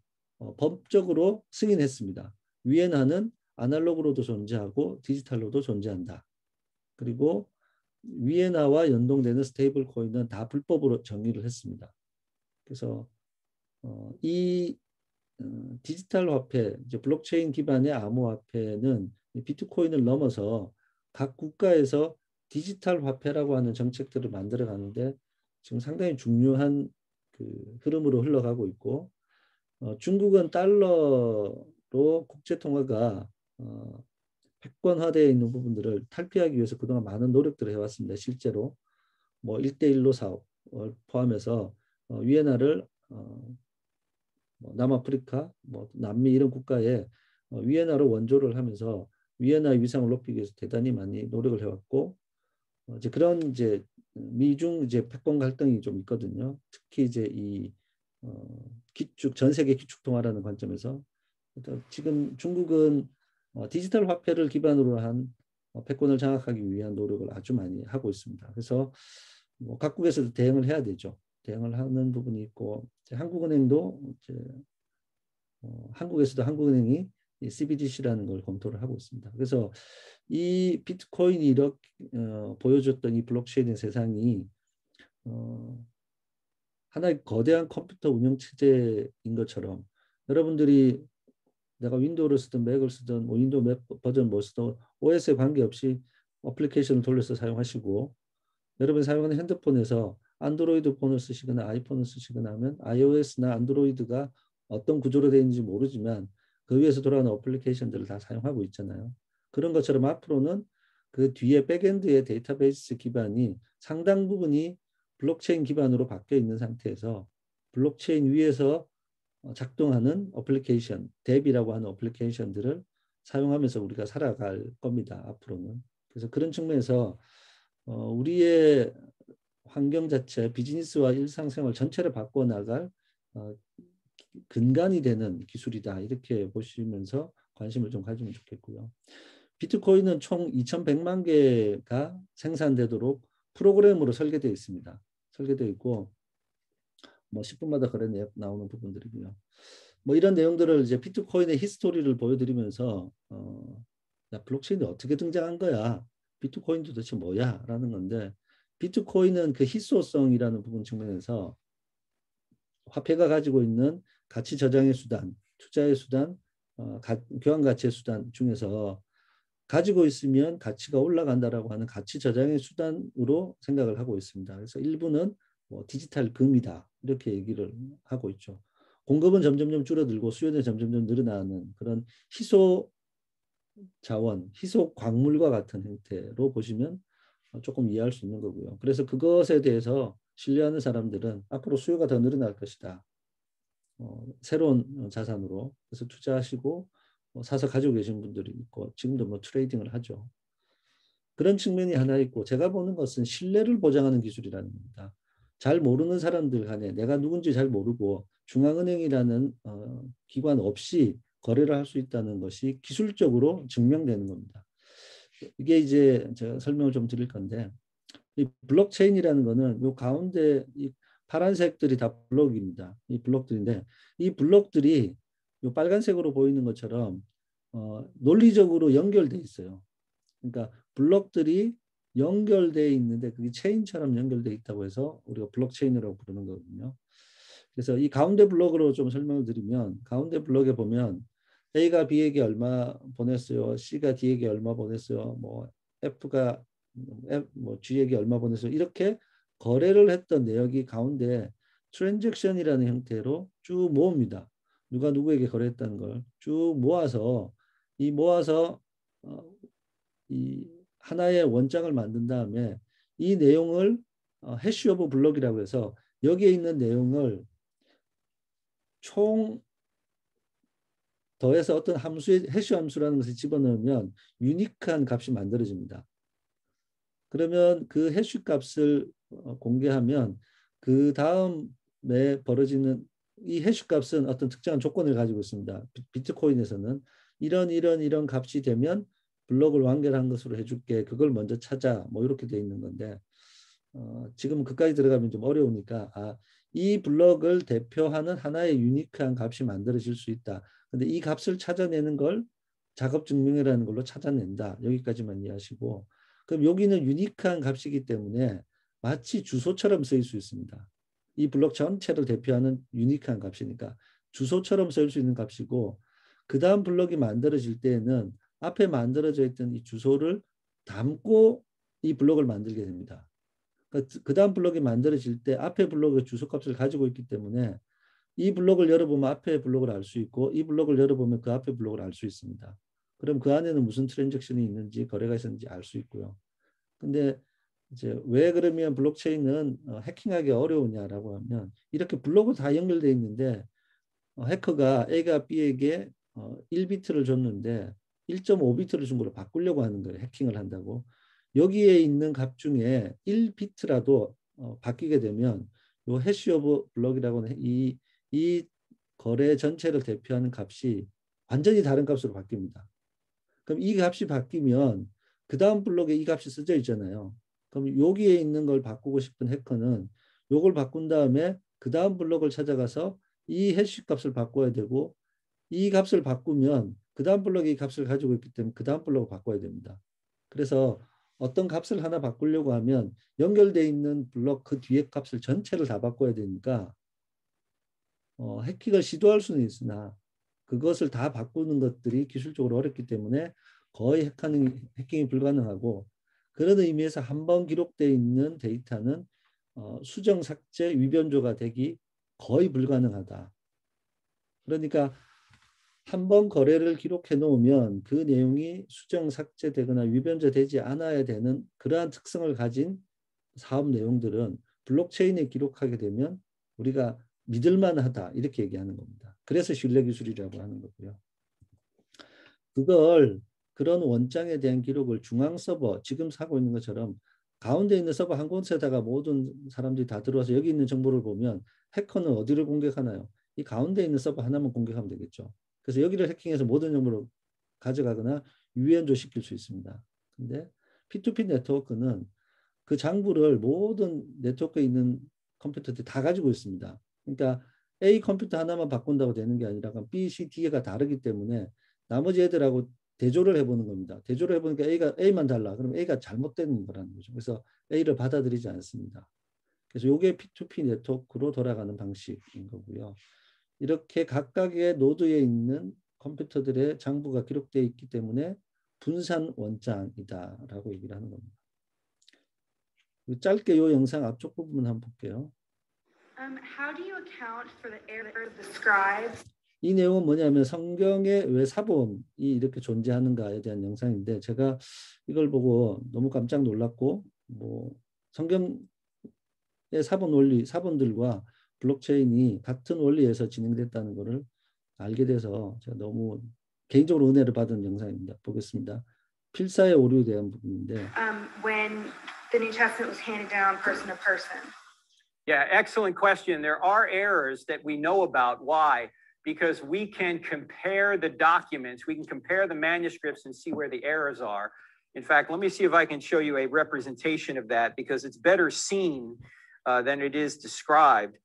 법적으로 승인했습니다. 위엔화는 아날로그로도 존재하고 디지털로도 존재한다. 그리고 위엔화와 연동되는 스테이블 코인은 다 불법으로 정의를 했습니다. 그래서 이 디지털 화폐, 이제 블록체인 기반의 암호화폐는 비트코인을 넘어서 각 국가에서 디지털 화폐라고 하는 정책들을 만들어 가는데 지금 상당히 중요한 그 흐름으로 흘러가고 있고 중국은 달러로 국제 통화가 패권화되어 있는 부분들을 탈피하기 위해서 그동안 많은 노력들을 해왔습니다. 실제로 뭐 1대1로 사업을 포함해서 위엔화를 뭐 남아프리카, 뭐 남미 이런 국가에 위엔화로 원조를 하면서 위엔화의 위상을 높이기 위해서 대단히 많이 노력을 해왔고 이제 그런 이제 미중 이제 패권 갈등이 좀 있거든요. 특히 이제 이 기축 전 세계 기축 통화라는 관점에서 지금 중국은 디지털 화폐를 기반으로 한 패권을 장악하기 위한 노력을 아주 많이 하고 있습니다. 그래서 뭐 각국에서도 대응을 해야 되죠. 대응을 하는 부분이 있고 한국은행도 이제 한국에서도 한국은행이 CBDC라는 걸 검토를 하고 있습니다. 그래서 이 비트코인이 이렇게 보여줬던 이 블록체인의 세상이 하나의 거대한 컴퓨터 운영 체제인 것처럼 여러분들이 내가 윈도우를 쓰든 맥을 쓰든 뭐 윈도우 맥 버전 뭐 쓰든 OS에 관계없이 어플리케이션을 돌려서 사용하시고 여러분이 사용하는 핸드폰에서 안드로이드 폰을 쓰시거나 아이폰을 쓰시거나 하면 iOS나 안드로이드가 어떤 구조로 되어 있는지 모르지만 그 위에서 돌아가는 어플리케이션들을 다 사용하고 있잖아요. 그런 것처럼 앞으로는 그 뒤에 백엔드의 데이터베이스 기반이 상당 부분이 블록체인 기반으로 바뀌어 있는 상태에서 블록체인 위에서 작동하는 어플리케이션, 뎁이라고 하는 어플리케이션들을 사용하면서 우리가 살아갈 겁니다. 앞으로는. 그래서 그런 측면에서 우리의 환경 자체, 비즈니스와 일상생활 전체를 바꿔나갈 근간이 되는 기술이다. 이렇게 보시면서 관심을 좀 가지면 좋겠고요. 비트코인은 총 2,100만 개가 생산되도록 프로그램으로 설계되어 있습니다. 설계되어 있고 뭐 10분마다 거래 내역 나오는 부분들이고요. 뭐 이런 내용들을 이제 비트코인의 히스토리를 보여드리면서 야, 블록체인이 어떻게 등장한 거야? 비트코인 도대체 뭐야? 라는 건데 비트코인은 그 희소성이라는 부분 측면에서 화폐가 가지고 있는 가치 저장의 수단, 투자의 수단, 교환 가치의 수단 중에서 가지고 있으면 가치가 올라간다라고 하는 가치 저장의 수단으로 생각을 하고 있습니다. 그래서 일부는 뭐 디지털 금이다 이렇게 얘기를 하고 있죠. 공급은 점점점 줄어들고 수요는 점점점 늘어나는 그런 희소 자원, 희소 광물과 같은 형태로 보시면 조금 이해할 수 있는 거고요. 그래서 그것에 대해서 신뢰하는 사람들은 앞으로 수요가 더 늘어날 것이다. 새로운 자산으로 그래서 투자하시고 사서 가지고 계신 분들이 있고 지금도 뭐 트레이딩을 하죠. 그런 측면이 하나 있고 제가 보는 것은 신뢰를 보장하는 기술이라는 겁니다. 잘 모르는 사람들 간에 내가 누군지 잘 모르고 중앙은행이라는 기관 없이 거래를 할 수 있다는 것이 기술적으로 증명되는 겁니다. 이게 이제 제가 설명을 좀 드릴 건데 이 블록체인이라는 거는 요 가운데 이 파란색들이 다 블록입니다. 이 블록들인데 이 블록들이 요 빨간색으로 보이는 것처럼 논리적으로 연결돼 있어요. 그러니까 블록들이 연결돼 있는데 그게 체인처럼 연결돼 있다고 해서 우리가 블록체인이라고 부르는 거거든요. 그래서 이 가운데 블록으로 좀 설명을 드리면 가운데 블록에 보면 A가 B에게 얼마 보냈어요. C가 D에게 얼마 보냈어요. 뭐 F가 뭐 G에게 얼마 보냈어요. 이렇게 거래를 했던 내역이 가운데 트랜잭션이라는 형태로 쭉 모읍니다. 누가 누구에게 거래했다는 걸 쭉 모아서 이 하나의 원장을 만든 다음에 이 내용을 해시 오브 블록이라고 해서 여기에 있는 내용을 총 더해서 어떤 함수의 해시 함수라는 것을 집어넣으면 유니크한 값이 만들어집니다. 그러면 그 해시 값을 공개하면 그 다음에 벌어지는 이 해시 값은 어떤 특정한 조건을 가지고 있습니다. 비트코인에서는 이런 값이 되면 블록을 완결한 것으로 해줄게. 그걸 먼저 찾아. 뭐 이렇게 돼 있는 건데 지금 그까지 들어가면 좀 어려우니까 이 블록을 대표하는 하나의 유니크한 값이 만들어질 수 있다. 근데 이 값을 찾아내는 걸 작업 증명이라는 걸로 찾아낸다. 여기까지만 이해하시고 그럼 여기는 유니크한 값이기 때문에 마치 주소처럼 쓰일 수 있습니다. 이 블록 전체를 대표하는 유니크한 값이니까 주소처럼 쓰일 수 있는 값이고 그 다음 블록이 만들어질 때에는 앞에 만들어져 있던 이 주소를 담고 이 블록을 만들게 됩니다. 그 다음 블록이 만들어질 때 앞에 블록의 주소값을 가지고 있기 때문에 이 블록을 열어보면 앞에 블록을 알 수 있고 이 블록을 열어보면 그 앞에 블록을 알 수 있습니다. 그럼 그 안에는 무슨 트랜잭션이 있는지 거래가 있었는지 알 수 있고요. 근데 이제 왜 그러면 블록체인은 해킹하기 어려우냐라고 하면 이렇게 블록은 다 연결되어 있는데 해커가 A가 B에게 1비트를 줬는데 1.5비트를 준 걸로 바꾸려고 하는 거예요. 해킹을 한다고. 여기에 있는 값 중에 1비트라도 바뀌게 되면 요 해시 오브 블록이라고 하는 이 거래 전체를 대표하는 값이 완전히 다른 값으로 바뀝니다. 그럼 이 값이 바뀌면 그 다음 블록에 이 값이 써져 있잖아요. 그럼 여기에 있는 걸 바꾸고 싶은 해커는 요걸 바꾼 다음에 그 다음 블록을 찾아가서 이 해시 값을 바꿔야 되고 이 값을 바꾸면 그 다음 블록이 이 값을 가지고 있기 때문에 그 다음 블록을 바꿔야 됩니다. 그래서 어떤 값을 하나 바꾸려고 하면 연결되어 있는 블록 그 뒤에 값을 전체를 다 바꿔야 되니까 해킹을 시도할 수는 있으나 그것을 다 바꾸는 것들이 기술적으로 어렵기 때문에 거의 해킹이 불가능하고 그런 의미에서 한번 기록되어 있는 데이터는 수정, 삭제, 위변조가 되기 거의 불가능하다. 그러니까 한번 거래를 기록해 놓으면 그 내용이 수정, 삭제되거나 위변조되지 않아야 되는 그러한 특성을 가진 사업 내용들은 블록체인에 기록하게 되면 우리가 믿을만하다 이렇게 얘기하는 겁니다. 그래서 신뢰기술이라고 하는 거고요. 그걸 그런 원장에 대한 기록을 중앙 서버 지금 하고 있는 것처럼 가운데 있는 서버 한 곳에다가 모든 사람들이 다 들어와서 여기 있는 정보를 보면 해커는 어디를 공격하나요? 이 가운데 있는 서버 하나만 공격하면 되겠죠. 그래서 여기를 해킹해서 모든 정보를 가져가거나 유연조 시킬 수 있습니다. 근데 P2P 네트워크는 그 장부를 모든 네트워크에 있는 컴퓨터들이 다 가지고 있습니다. 그러니까 A 컴퓨터 하나만 바꾼다고 되는 게 아니라 B, C, D가 다르기 때문에 나머지 애들하고 대조를 해보는 겁니다. 대조를 해보니까 A만 달라. 그럼 A가 잘못된 거라는 거죠. 그래서 A를 받아들이지 않습니다. 그래서 이게 P2P 네트워크로 돌아가는 방식인 거고요. 이렇게 각각의 노드에 있는 컴퓨터들의 장부가 기록되어 있기 때문에 분산 원장이다라고 얘기를 하는 겁니다. 짧게 이 영상 앞쪽 부분 한번 볼게요. How do you account for the error of the scribes? 이 내용은 뭐냐면 성경에 왜 사본이 이렇게 존재하는가에 대한 영상인데 제가 이걸 보고 너무 깜짝 놀랐고 뭐 성경의 사본 원리, 사본들과 블록체인이 같은 원리에서 진행됐다는 것을 알게 돼서 제가 너무 개인적으로 은혜를 받은 영상입니다. 보겠습니다. 필사의 오류에 대한 부분인데 When the New Testament was handed down person to person. Yeah, excellent question. There are errors that we know about. Why? Because we can compare the documents, we can compare the manuscripts and see where the errors are. In fact, let me see if I can show you a representation of that because it's better seen than it is described.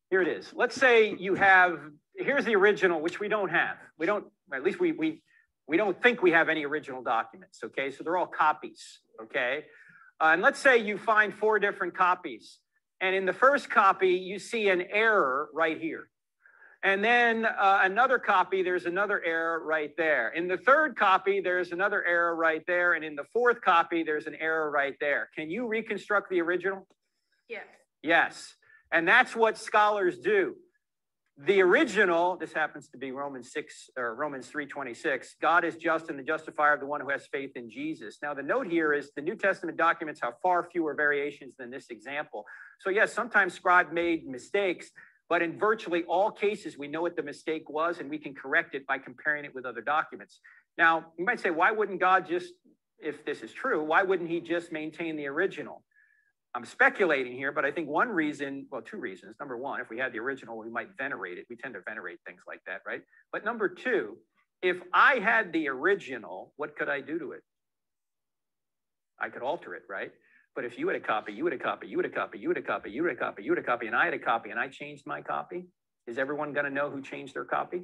Here it is. Let's say you have, here's the original, which we don't have. We don't, at least we don't think we have any original documents, okay? So they're all copies, okay? And let's say you find 4 different copies. And in the first copy, you see an error right here. And then another copy, there's another error right there. In the third copy, there's another error right there. And in the fourth copy, there's an error right there. Can you reconstruct the original? Yes. Yes. And that's what scholars do. The original, this happens to be Romans 6 or Romans 3:26. God is just and the justifier of the one who has faith in Jesus. Now, the note here is the New Testament documents have far fewer variations than this example. So yes, sometimes scribe made mistakes, but in virtually all cases, we know what the mistake was and we can correct it by comparing it with other documents. Now, you might say, why wouldn't God just, if this is true, why wouldn't he just maintain the original? I'm speculating here, but I think one reason, well, 2 reasons. Number one, if we had the original, we might venerate it. We tend to venerate things like that, right? But number 2, if I had the original, what could I do to it? I could alter it, right? But if you had a copy, you had a copy, you had a copy, you had a copy, you had a copy, you had a copy, and I had a copy, and I changed my copy, is everyone going to know who changed their copy?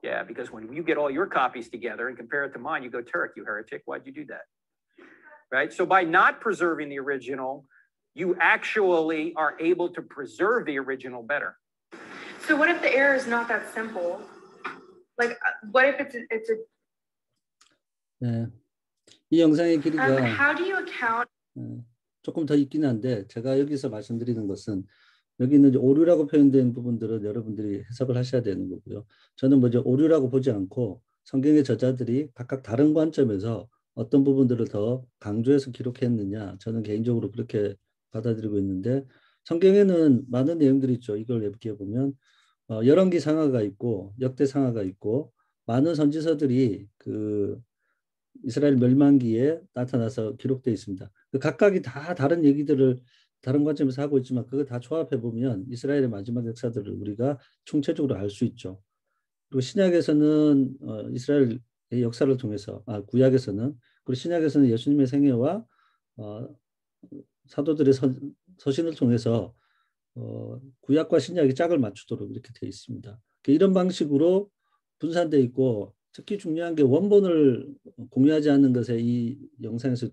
Yeah, because when you get all your copies together and compare it to mine, you go, Turek, you heretic, why'd you do that? Right? So by not preserving the original, you actually are able to preserve the original better. So what if the error is not that simple? Like, what if it's a 네. 이 영상의 길이가 how do you account? 조금 더 있긴 한데 제가 여기서 말씀드리는 것은 여기 있는 이제 오류라고 표현된 부분들은 여러분들이 해석을 하셔야 되는 거고요. 저는 뭐 이제 오류라고 보지 않고 성경의 저자들이 각각 다른 관점에서 어떤 부분들을 더 강조해서 기록했느냐, 저는 개인적으로 그렇게 받아들이고 있는데 성경에는 많은 내용들이 있죠. 이걸 예쁘게 보면 열왕기 상하가 있고 역대 상하가 있고 많은 선지서들이 그 이스라엘 멸망기에 나타나서 기록되어 있습니다. 그 각각이 다 다른 얘기들을 다른 관점에서 하고 있지만 그거 다 조합해 보면 이스라엘의 마지막 역사들을 우리가 총체적으로 알 수 있죠. 그리고 신약에서는 이스라엘의 역사를 통해서 구약에서는 그리고 신약에서는 예수님의 생애와 어, 사도들의 서신을 통해서 구약과 신약이 짝을 맞추도록 이렇게 되어 있습니다. 이런 방식으로 분산되어 있고 특히 중요한 게 원본을 공유하지 않는 것에 이 영상에서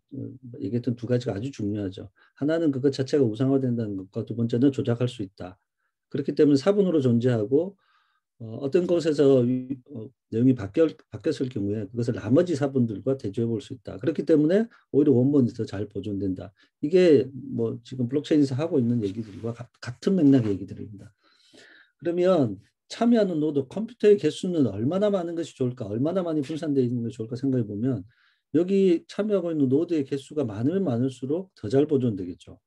얘기했던 두 가지가 아주 중요하죠. 하나는 그것 자체가 우상화된다는 것과 두 번째는 조작할 수 있다. 그렇기 때문에 사본으로 존재하고 어떤 곳에서 내용이 바뀌었을 경우에 그것을 나머지 사본들과 대조해 볼 수 있다. 그렇기 때문에 오히려 원본이 더 잘 보존된다. 이게 뭐 지금 블록체인에서 하고 있는 얘기들과 같은 맥락의 얘기들입니다. 그러면 참여하는 노드 컴퓨터의 개수는 얼마나 많은 것이 좋을까? 얼마나 많이 분산되어 있는 것이 좋을까 생각해 보면 여기 참여하고 있는 노드의 개수가 많으면 많을수록 더 잘 보존되겠죠.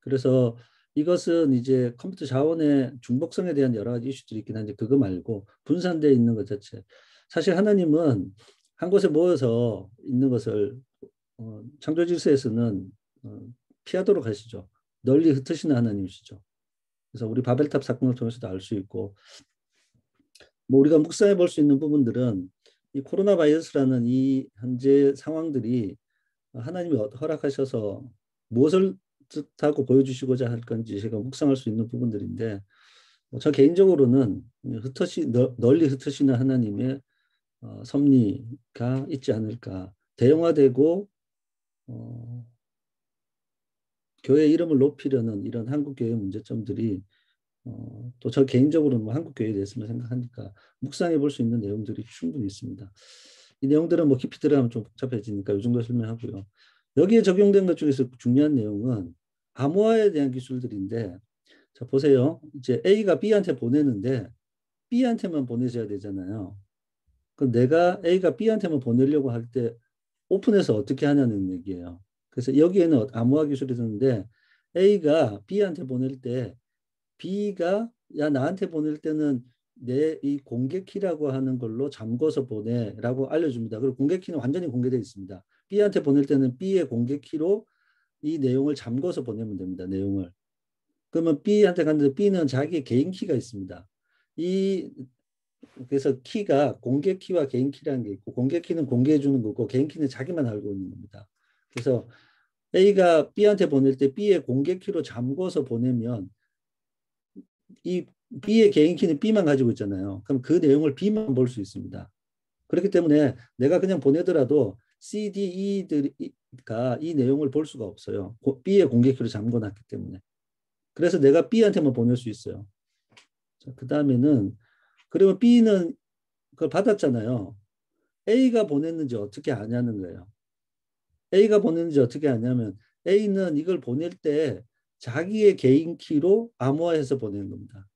그래서 이것은 이제 컴퓨터 자원의 중복성에 대한 여러 가지 이슈들이 있긴 한데 그거 말고 분산되어 있는 것 자체. 사실 하나님은 한 곳에 모여서 있는 것을 창조 질서에서는 피하도록 하시죠. 널리 흩으시는 하나님이시죠. 그래서 우리 바벨탑 사건을 통해서도 알 수 있고 뭐 우리가 묵상해 볼 수 있는 부분들은 이 코로나 바이러스라는 이 현재 상황들이 하나님이 허락하셔서 무엇을 뜻하고 보여주시고자 할 건지 제가 묵상할 수 있는 부분들인데 저 개인적으로는 널리 흩으시는 하나님의 섭리가 있지 않을까. 대형화되고 교회 이름을 높이려는 이런 한국교회의 문제점들이 또 저 개인적으로는 뭐 한국교회에 대해서만 생각하니까 묵상해 볼 수 있는 내용들이 충분히 있습니다. 이 내용들은 뭐 깊이 들어가면 좀 복잡해지니까 이 정도 설명하고요. 여기에 적용된 것 중에서 중요한 내용은 암호화에 대한 기술들인데 자 보세요. 이제 A가 B한테 보내는데 B한테만 보내줘야 되잖아요. 그럼 내가 A가 B한테만 보내려고 할 때 오픈해서 어떻게 하냐는 얘기예요. 그래서 여기에는 암호화 기술이 드는데 A가 B한테 보낼 때 B가 야 나한테 보낼 때는 내 이 공개 키라고 하는 걸로 잠궈서 보내라고 알려줍니다. 그리고 공개 키는 완전히 공개되어 있습니다. B한테 보낼 때는 B의 공개 키로 이 내용을 잠궈서 보내면 됩니다. 내용을. 그러면 B한테 갔는데 B는 자기의 개인 키가 있습니다. 그래서 키가 공개 키와 개인 키라는 게 있고 공개 키는 공개해 주는 거고 개인 키는 자기만 알고 있는 겁니다. 그래서 A가 B한테 보낼 때 B의 공개 키로 잠궈서 보내면 이 B의 개인 키는 B만 가지고 있잖아요. 그럼 그 내용을 B만 볼 수 있습니다. 그렇기 때문에 내가 그냥 보내더라도 C, D, E가 이 내용을 볼 수가 없어요. B의 공개 키로 잠궈놨기 때문에. 그래서 내가 B한테만 보낼 수 있어요. 그 다음에는 그러면 B는 그걸 받았잖아요. A가 보냈는지 어떻게 아냐는 거예요. A가 보냈는지 어떻게 아냐면 A는 이걸 보낼 때 자기의 개인 키로 암호화해서 보내는 겁니다.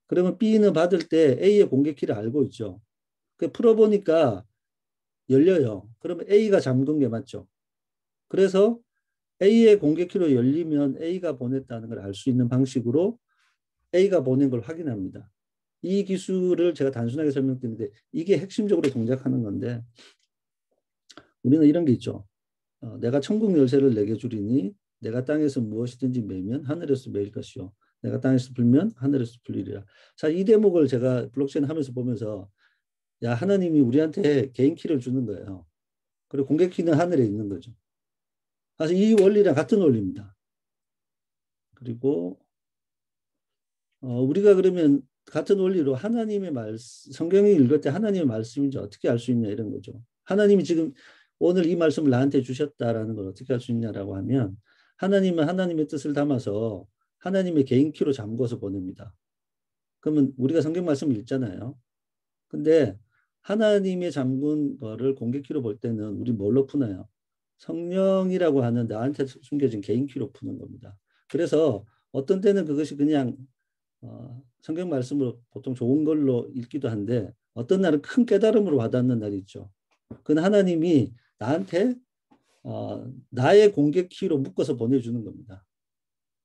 그러면 B는 받을 때 A의 공개 키를 알고 있죠. 그 풀어보니까 열려요. 그러면 A가 잠근 게 맞죠. 그래서 A의 공개 키로 열리면 A가 보냈다는 걸 알 수 있는 방식으로 A가 보낸 걸 확인합니다. 이 기술을 제가 단순하게 설명드리는데 이게 핵심적으로 동작하는 건데 우리는 이런 게 있죠. 내가 천국 열쇠를 내게 주리니 내가 땅에서 무엇이든지 매면 하늘에서 매일 것이요. 내가 땅에서 풀면 하늘에서 풀리리라. 자, 이 대목을 제가 블록체인 하면서 보면서 야 하나님이 우리한테 개인 키를 주는 거예요. 그리고 공개 키는 하늘에 있는 거죠. 사실 이 원리랑 같은 원리입니다. 그리고 우리가 그러면 같은 원리로 하나님의 성경이 읽을 때 하나님의 말씀인지 어떻게 알 수 있냐 이런 거죠. 하나님이 지금 오늘 이 말씀을 나한테 주셨다라는 걸 어떻게 할 수 있냐라고 하면 하나님은 하나님의 뜻을 담아서 하나님의 개인 키로 잠궈서 보냅니다. 그러면 우리가 성경 말씀을 읽잖아요. 근데 하나님의 잠근 거를 공개 키로 볼 때는 우리 뭘로 푸나요? 성령이라고 하는 나한테 숨겨진 개인 키로 푸는 겁니다. 그래서 어떤 때는 그것이 그냥 성경 말씀으로 보통 좋은 걸로 읽기도 한데 어떤 날은 큰 깨달음으로 와닿는 날이 있죠. 그건 하나님이 나한테 나의 공개 키로 묶어서 보내주는 겁니다.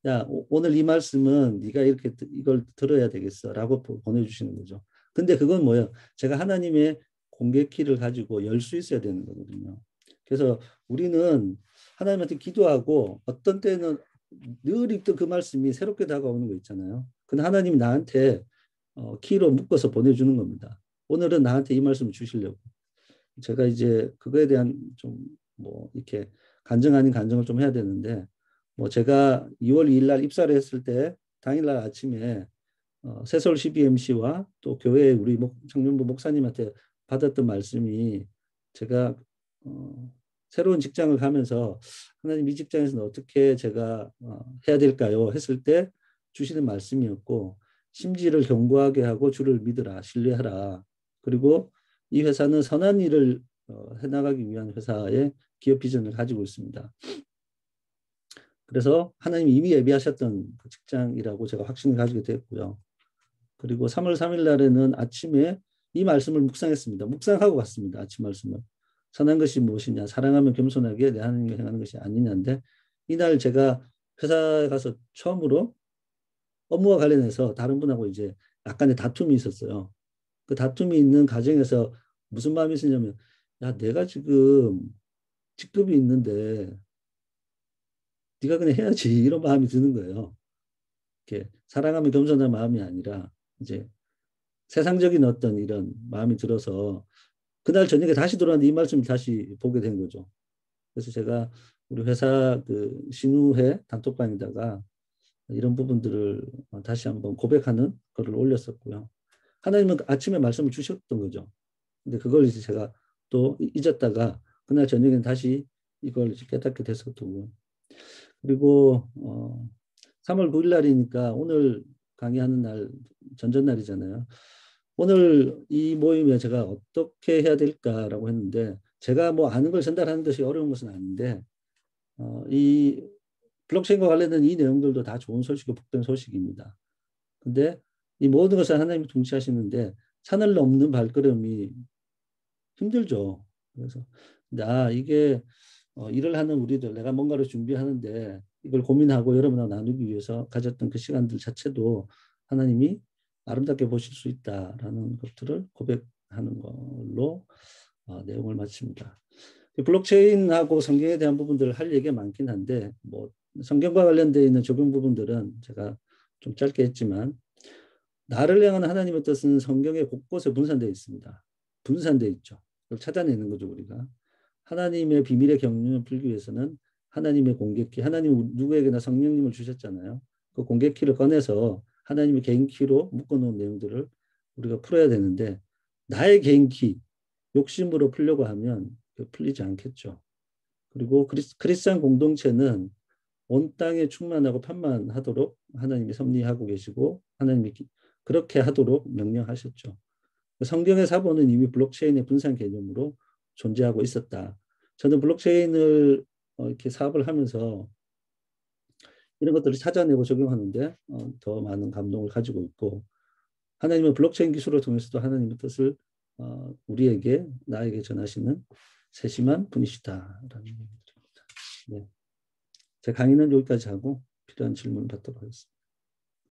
야, 오늘 이 말씀은 네가 이렇게 이걸 들어야 되겠어라고 보내주시는 거죠. 근데 그건 뭐예요? 제가 하나님의 공개 키를 가지고 열 수 있어야 되는 거거든요. 그래서 우리는 하나님한테 기도하고 어떤 때는 늘 읽던 그 말씀이 새롭게 다가오는 거 있잖아요. 근데 하나님이 나한테 키로 묶어서 보내주는 겁니다. 오늘은 나한테 이 말씀을 주시려고. 제가 이제 그거에 대한 좀 뭐 이렇게 간증 아닌 간증을 좀 해야 되는데 뭐 제가 2월 2일 날 입사를 했을 때 당일날 아침에 새서울 CBMC와 또 교회 우리 청년부 목사님한테 받았던 말씀이 제가 새로운 직장을 가면서 하나님 이 직장에서는 어떻게 제가 해야 될까요? 했을 때 주시는 말씀이었고 심지를 견고하게 하고 주를 믿으라 신뢰하라. 그리고 이 회사는 선한 일을 해나가기 위한 회사의 기업 비전을 가지고 있습니다. 그래서 하나님이 이미 예비하셨던 그 직장이라고 제가 확신을 가지게 됐고요. 그리고 3월 3일 날에는 아침에 이 말씀을 묵상했습니다. 묵상하고 갔습니다. 아침 말씀을. 선한 것이 무엇이냐. 사랑하면 겸손하게 내 하나님과 행하는 것이 아니냐인데 이날 제가 회사에 가서 처음으로 업무와 관련해서 다른 분하고 이제 약간의 다툼이 있었어요. 그 다툼이 있는 과정에서 무슨 마음이 있었냐면 야 내가 지금 직급이 있는데 네가 그냥 해야지 이런 마음이 드는 거예요. 이렇게 사랑하면 겸손한 마음이 아니라 이제 세상적인 어떤 이런 마음이 들어서 그날 저녁에 다시 돌아왔는데 이 말씀을 다시 보게 된 거죠. 그래서 제가 우리 회사 그 신우회 단톡방에다가 이런 부분들을 다시 한번 고백하는 거를 올렸었고요. 하나님은 아침에 말씀을 주셨던 거죠. 근데 그걸 이제 제가 또 잊었다가 그날 저녁에는 다시 이걸 깨닫게 됐었고 그리고 3월 9일 날이니까 오늘 강의하는 날 전전날이잖아요. 오늘 이 모임에 제가 어떻게 해야 될까라고 했는데 제가 뭐 아는 걸 전달하는 것이 어려운 것은 아닌데 이 블록체인과 관련된 이 내용들도 다 좋은 소식이고 복된 소식입니다. 근데 이 모든 것을 하나님이 통치하시는데 산을 넘는 발걸음이 힘들죠. 그래서 이게 일을 하는 우리들 내가 뭔가를 준비하는데 이걸 고민하고 여러분하고 나누기 위해서 가졌던 그 시간들 자체도 하나님이 아름답게 보실 수 있다라는 것들을 고백하는 걸로 내용을 마칩니다. 블록체인하고 성경에 대한 부분들 할 얘기가 많긴 한데 뭐 성경과 관련되어 있는 적용 부분들은 제가 좀 짧게 했지만 나를 향한 하나님의 뜻은 성경에 곳곳에 분산되어 있습니다. 분산되어 있죠. 그걸 찾아내는 거죠 우리가. 하나님의 비밀의 경륜을 풀기 위해서는 하나님의 공개키, 하나님 누구에게나 성령님을 주셨잖아요. 그 공개키를 꺼내서 하나님의 개인 키로 묶어놓은 내용들을 우리가 풀어야 되는데 나의 개인 키, 욕심으로 풀려고 하면 풀리지 않겠죠. 그리고 크리스찬 공동체는 온 땅에 충만하고 편만하도록 하나님이 섭리하고 계시고 하나님이 그렇게 하도록 명령하셨죠. 성경의 사본은 이미 블록체인의 분산 개념으로 존재하고 있었다. 저는 블록체인을 이렇게 사업을 하면서 이런 것들을 찾아내고 적용하는데 더 많은 감동을 가지고 있고 하나님의 블록체인 기술을 통해서도 하나님의 뜻을 우리에게 나에게 전하시는 세심한 분이시다라는 얘기입니다. 네. 제 강의는 여기까지 하고 필요한 질문 받도록 하겠습니다.